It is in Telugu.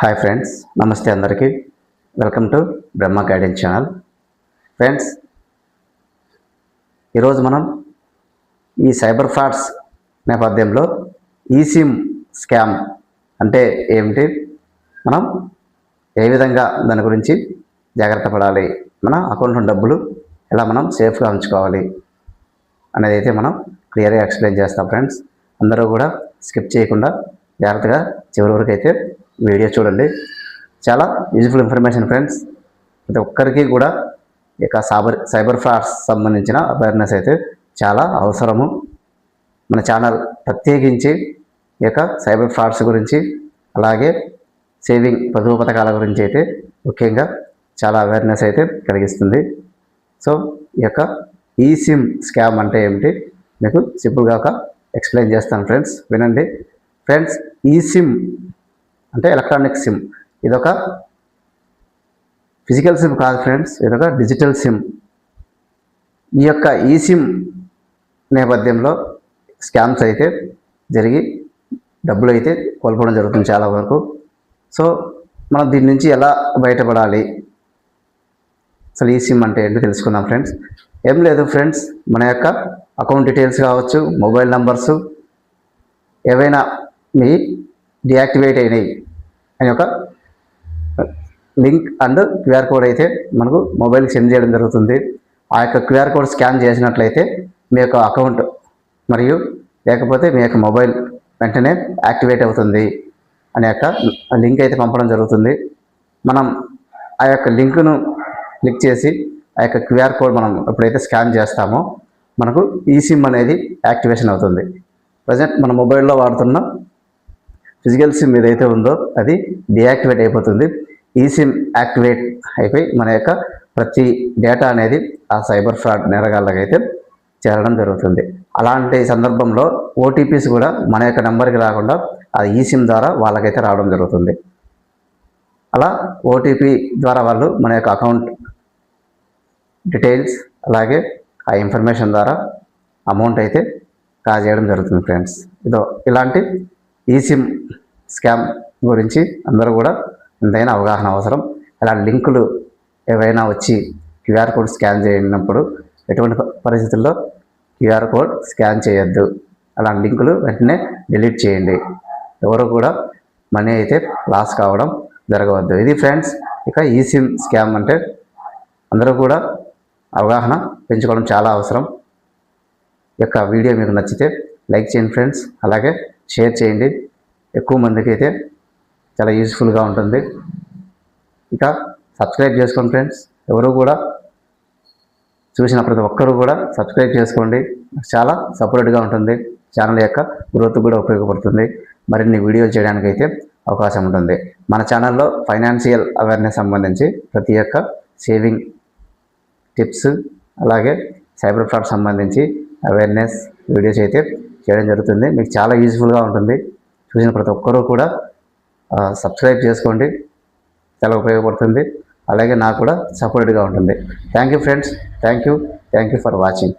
హాయ్ ఫ్రెండ్స్, నమస్తే అందరికీ. Welcome to Brahma guidance channel. Friends, ఈరోజు మనం ఈ సైబర్ ఫ్రాడ్స్ నేపథ్యంలో ఈసిమ్ స్కామ్ అంటే ఏమిటి, మనం ఏ విధంగా దాని గురించి జాగ్రత్త పడాలి, మన అకౌంట్లో డబ్బులు ఎలా మనం సేఫ్గా ఉంచుకోవాలి అనేది అయితే మనం క్లియర్గా ఎక్స్ప్లెయిన్ చేస్తాం. ఫ్రెండ్స్, అందరూ కూడా స్కిప్ చేయకుండా జాగ్రత్తగా చివరి వరకు అయితే వీడియో చూడండి. చాలా యూజ్ఫుల్ ఇన్ఫర్మేషన్ ఫ్రెండ్స్. ప్రతి ఒక్కరికి కూడా ఇక సైబర్ ఫ్రాడ్స్ సంబంధించిన అవేర్నెస్ అయితే చాలా అవసరము. మన ఛానల్ ప్రత్యేకించి ఈ యొక్క సైబర్ ఫ్రాడ్స్ గురించి, అలాగే సేవింగ్ పొదుపు పథకాల గురించి అయితే ముఖ్యంగా చాలా అవేర్నెస్ అయితే కలిగిస్తుంది. సో ఈ యొక్క ఈసిమ్ స్కామ్ అంటే ఏమిటి మీకు సింపుల్గా ఒక ఎక్స్ప్లెయిన్ చేస్తాను ఫ్రెండ్స్, వినండి. ఫ్రెండ్స్, ఈసిమ్ అంటే ఎలక్ట్రానిక్ సిమ్. ఇదొక ఫిజికల్ సిమ్ కాదు ఫ్రెండ్స్, ఇదొక డిజిటల్ సిమ్. ఈ యొక్క ఈసిమ్ నేపథ్యంలో స్కామ్స్ అయితే జరిగి డబ్బులు అయితే కోల్పోవడం జరుగుతుంది చాలా వరకు. సో మనం దీని నుంచి ఎలా బయటపడాలి, అసలు ఈ సిమ్ అంటే ఏంటో తెలుసుకుందాం ఫ్రెండ్స్. ఏం లేదు ఫ్రెండ్స్, మన యొక్క అకౌంట్ డీటెయిల్స్ కావచ్చు, మొబైల్ నంబర్సు ఏవైనా మీ డియాక్టివేట్ అయినాయి అని ఒక లింక్ అండ్ క్యూఆర్ కోడ్ అయితే మనకు మొబైల్కి సెండ్ చేయడం జరుగుతుంది. ఆ యొక్క క్యూఆర్ కోడ్ స్కాన్ చేసినట్లయితే మీ యొక్క అకౌంట్ మరియు లేకపోతే మీ యొక్క మొబైల్ వెంటనే యాక్టివేట్ అవుతుంది అనే యొక్క లింక్ అయితే పంపడం జరుగుతుంది. మనం ఆ యొక్క లింకును క్లిక్ చేసి ఆ యొక్క క్యూఆర్ కోడ్ మనం ఎప్పుడైతే స్కాన్ చేస్తామో మనకు ఈ సిమ్ అనేది యాక్టివేషన్ అవుతుంది. ప్రజెంట్ మన మొబైల్లో వాడుతున్న ఫిజికల్ సిమ్ ఏదైతే ఉందో అది డియాక్టివేట్ అయిపోతుంది. ఈ సిమ్ యాక్టివేట్ అయిపోయి మన యొక్క ప్రతి డేటా అనేది ఆ సైబర్ ఫ్రాడ్ నేరగాళ్ళకైతే చేరడం జరుగుతుంది. అలాంటి సందర్భంలో ఓటీపీస్ కూడా మన యొక్క నెంబర్కి రాకుండా అది ఈ సిమ్ ద్వారా వాళ్ళకైతే రావడం జరుగుతుంది. అలా ఓటీపీ ద్వారా వాళ్ళు మన యొక్క అకౌంట్ డీటెయిల్స్ అలాగే ఆ ఇన్ఫర్మేషన్ ద్వారా అమౌంట్ అయితే కాజేయడం జరుగుతుంది ఫ్రెండ్స్. ఇలాంటి ఈ సిమ్ స్కామ్ గురించి అందరూ కూడా ఎంతైనా అవగాహన అవసరం. ఇలాంటి లింకులు ఏవైనా వచ్చి క్యూఆర్ కోడ్ స్కాన్ చేయనప్పుడు ఎటువంటి పరిస్థితుల్లో క్యూఆర్ కోడ్ స్కాన్ చేయొద్దు. అలాంటి లింకులు వెంటనే డిలీట్ చేయండి. ఎవరు కూడా మనీ అయితే లాస్ కావడం జరగవద్దు. ఇది ఫ్రెండ్స్, ఇక ఈ సిమ్ స్కామ్ అంటే అందరూ కూడా అవగాహన పెంచుకోవడం చాలా అవసరం. ఈ యొక్క వీడియో మీకు నచ్చితే లైక్ చేయండి ఫ్రెండ్స్, అలాగే షేర్ చేయండి. ఎక్కువ మందికి అయితే చాలా యూజ్ఫుల్గా ఉంటుంది. ఇక సబ్స్క్రైబ్ చేసుకోండి ఫ్రెండ్స్. ఎవరు కూడా చూసిన ప్రతి ఒక్కరూ కూడా సబ్స్క్రైబ్ చేసుకోండి. చాలా సపోర్ట్గా ఉంటుంది. ఛానల్ యొక్క గ్రోత్ కూడా ఉపయోగపడుతుంది. మరిన్ని వీడియోలు చేయడానికి అయితే అవకాశం ఉంటుంది. మన ఛానల్లో ఫైనాన్షియల్ అవేర్నెస్ సంబంధించి ప్రతి ఒక్క సేవింగ్ టిప్స్ అలాగే సైబర్ ఫ్రాడ్ సంబంధించి అవేర్నెస్ వీడియోస్ అయితే చేయడం జరుగుతుంది. మీకు చాలా యూజ్ఫుల్గా ఉంటుంది. చూసిన ప్రతి ఒక్కరూ కూడా సబ్స్క్రైబ్ చేసుకోండి, చాలా ఉపయోగపడుతుంది. అలాగే నాకు కూడా సపోర్ట్గా ఉంటుంది. Thank you friends, thank you for watching.